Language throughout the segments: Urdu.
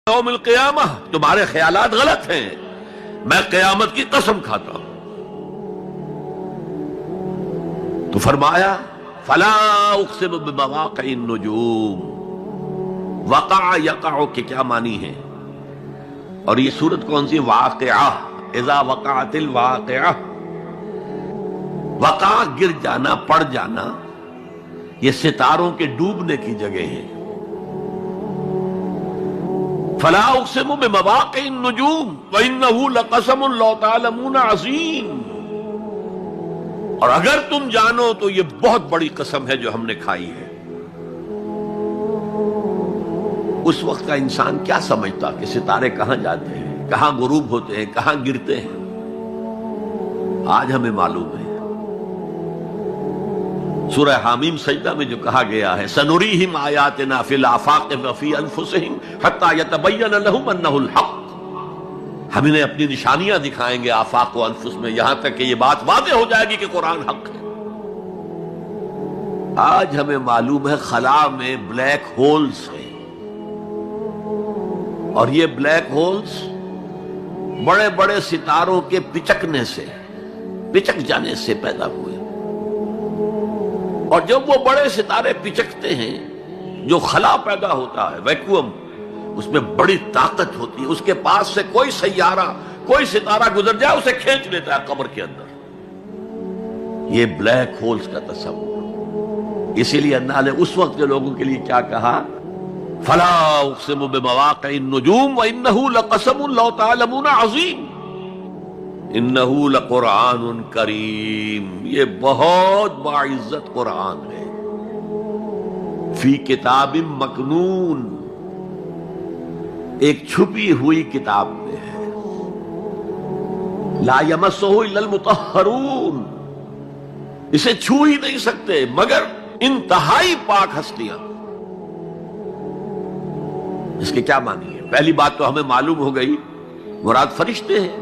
یوم القیامہ، تمہارے خیالات غلط ہیں، میں قیامت کی قسم کھاتا ہوں۔ تو فرمایا فلا اقسم بمواقع النجوم، وقع یقع کے کیا معنی ہے؟ اور یہ سورت کون سی؟ واقعہ، اذا وقعت الواقعہ، وقع گر جانا، پڑ جانا، یہ ستاروں کے ڈوبنے کی جگہ ہے۔ فلا اقسم بمواقع النجوم وانه لقسم لو تعلمون عظیم، اور اگر تم جانو تو یہ بہت بڑی قسم ہے جو ہم نے کھائی ہے۔ اس وقت کا انسان کیا سمجھتا کہ ستارے کہاں جاتے ہیں، کہاں غروب ہوتے ہیں، کہاں گرتے ہیں؟ آج ہمیں معلوم ہے۔ سورہ حامیم سجدہ میں جو کہا گیا ہے سنریہم آیاتنا فی الآفاق وفی انفسہم حتی یتبین لہم انہ الحق، ہم انہیں اپنی نشانیاں دکھائیں گے آفاق و انفس میں، یہاں تک کہ یہ بات واضح ہو جائے گی کہ قرآن حق ہے۔ آج ہمیں معلوم ہے خلا میں بلیک ہولز ہیں، اور یہ بلیک ہولز بڑے بڑے ستاروں کے پچکنے سے، پچک جانے سے پیدا ہوئے، اور جب وہ بڑے ستارے پچکتے ہیں، جو خلا پیدا ہوتا ہے، ویکیوم، اس میں بڑی طاقت ہوتی ہے، اس کے پاس سے کوئی سیارہ، کوئی ستارہ گزر جائے اسے کھینچ لیتا ہے قبر کے اندر۔ یہ بلیک ہولز کا تصور۔ اسی لیے اللہ نے اس وقت کے لوگوں کے لیے کیا کہا؟ فلا اقسم بمواقع النجوم وانه لقسم لو تعلمون عظیم، انه لقرآن کریم، یہ بہت باعزت قرآن ہے، فی کتاب مکنون، ایک چھپی ہوئی کتاب میں ہے، لا یمسہ الا المطہرون، اسے چھو ہی نہیں سکتے مگر انتہائی پاک ہستیاں۔ اس کے کیا معنی ہے؟ پہلی بات تو ہمیں معلوم ہو گئی، مراد فرشتے ہیں،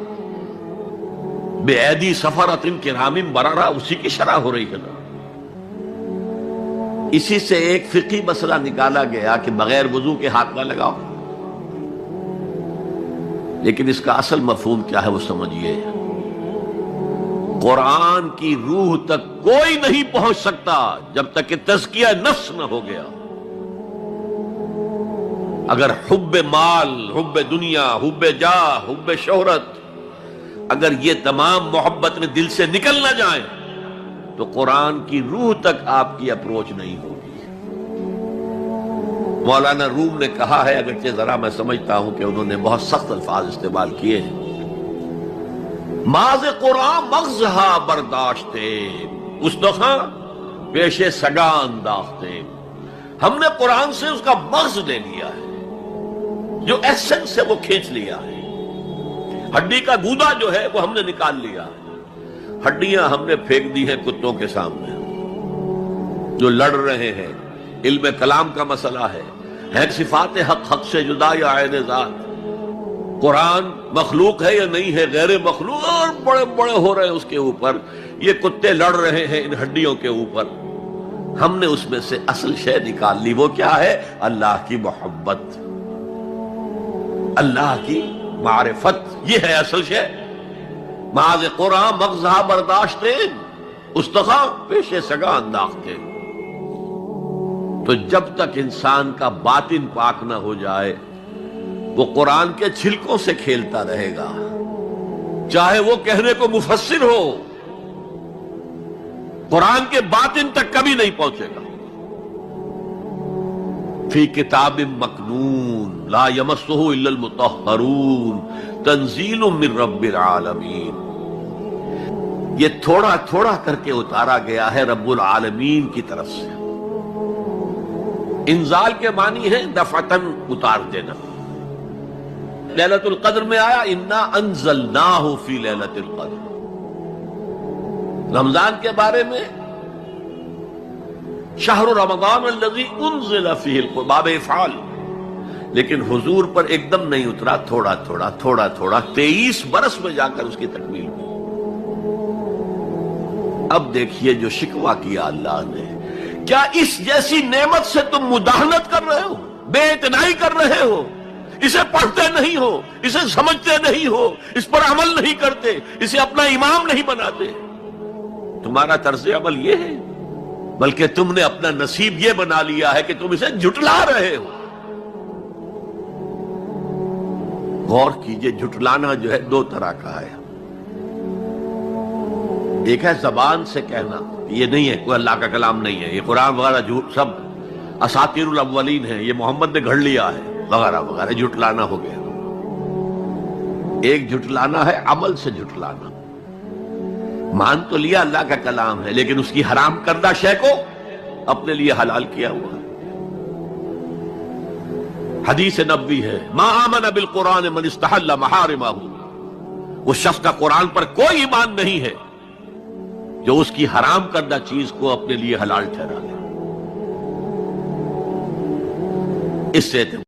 بے ایدی سفرۃ کرام بررہ، اسی کی شرح ہو رہی ہے نا۔ اسی سے ایک فقہی مسئلہ نکالا گیا کہ بغیر وضو کے ہاتھ نہ لگاؤ، لیکن اس کا اصل مفہوم کیا ہے وہ سمجھیے۔ قرآن کی روح تک کوئی نہیں پہنچ سکتا جب تک کہ تزکیہ نفس نہ ہو گیا۔ اگر حب مال، حب دنیا، حب جاہ، حب شہرت، اگر یہ تمام محبت میں دل سے نکل نہ جائیں تو قرآن کی روح تک آپ کی اپروچ نہیں ہوگی۔ مولانا روم نے کہا ہے، اگرچہ ذرا میں سمجھتا ہوں کہ انہوں نے بہت سخت الفاظ استعمال کیے ہیں، ماز قرآن مغزہا برداشتے استخاں پیش سگا انداختے، ہم نے قرآن سے اس کا مغز لے لیا ہے، جو ایسنس ہے وہ کھینچ لیا ہے، ہڈی کا گودا جو ہے وہ ہم نے نکال لیا، ہڈیاں ہم نے پھینک دی ہیں کتوں کے سامنے جو لڑ رہے ہیں۔ علم کلام کا مسئلہ ہے صفات حق حق سے جدا یا عین ذات، قرآن مخلوق ہے یا نہیں ہے، غیر مخلوق، اور بڑے بڑے ہو رہے ہیں اس کے اوپر، یہ کتے لڑ رہے ہیں ان ہڈیوں کے اوپر۔ ہم نے اس میں سے اصل شے نکال لی، وہ کیا ہے؟ اللہ کی محبت، اللہ کی معرفت، یہ ہے اصل شے۔ ماذ قرآن مغزہ برداشتے استخاں پیش سگا انداختے۔ تو جب تک انسان کا باطن پاک نہ ہو جائے وہ قرآن کے چھلکوں سے کھیلتا رہے گا، چاہے وہ کہنے کو مفسر ہو، قرآن کے باطن تک کبھی نہیں پہنچے گا۔ فی کتاب مکنون لا یمسہ الا المطہرون تنزیل من رب العالمین، یہ تھوڑا تھوڑا کر کے اتارا گیا ہے رب العالمین کی طرف سے۔ انزال کے معنی ہے دفعتاً اتار دینا۔ لیلۃ القدر میں آیا انا انزلناہ فی لیلۃ القدر، رمضان کے بارے میں شہر رمضان الذی انزل فیہ القرآن، باب افعال، لیکن حضور پر ایک دم نہیں اترا، تھوڑا تھوڑا تھوڑا تھوڑا 23 برس میں جا کر اس کی تکمیل ہوئی۔ اب دیکھیے جو شکوہ کیا اللہ نے، کیا اس جیسی نعمت سے تم مداہنت کر رہے ہو، بے اعتنائی کر رہے ہو؟ اسے پڑھتے نہیں ہو، اسے سمجھتے نہیں ہو، اس پر عمل نہیں کرتے، اسے اپنا امام نہیں بناتے، تمہارا طرز عمل یہ ہے، بلکہ تم نے اپنا نصیب یہ بنا لیا ہے کہ تم اسے جھٹلا رہے ہو۔ غور کیجئے، جھٹلانا جو ہے دو طرح کا ہے۔ ایک ہے زبان سے کہنا، یہ نہیں ہے کوئی اللہ کا کلام نہیں ہے، یہ قرآن وغیرہ جھوٹ سب اساطیر الاولین ہیں، یہ محمد نے گھڑ لیا ہے وغیرہ وغیرہ، جھٹلانا ہو گیا۔ ایک جھٹلانا ہے عمل سے جھٹلانا، مان تو لیا اللہ کا کلام ہے لیکن اس کی حرام کردہ شے کو اپنے لیے حلال کیا ہوا ہے۔ حدیث نبوی ہے، ما آمن بالقرآن من استحل محارمہ، اس شخص کا قرآن پر کوئی ایمان نہیں ہے جو اس کی حرام کردہ چیز کو اپنے لیے حلال ٹھہرا لے۔ اس سے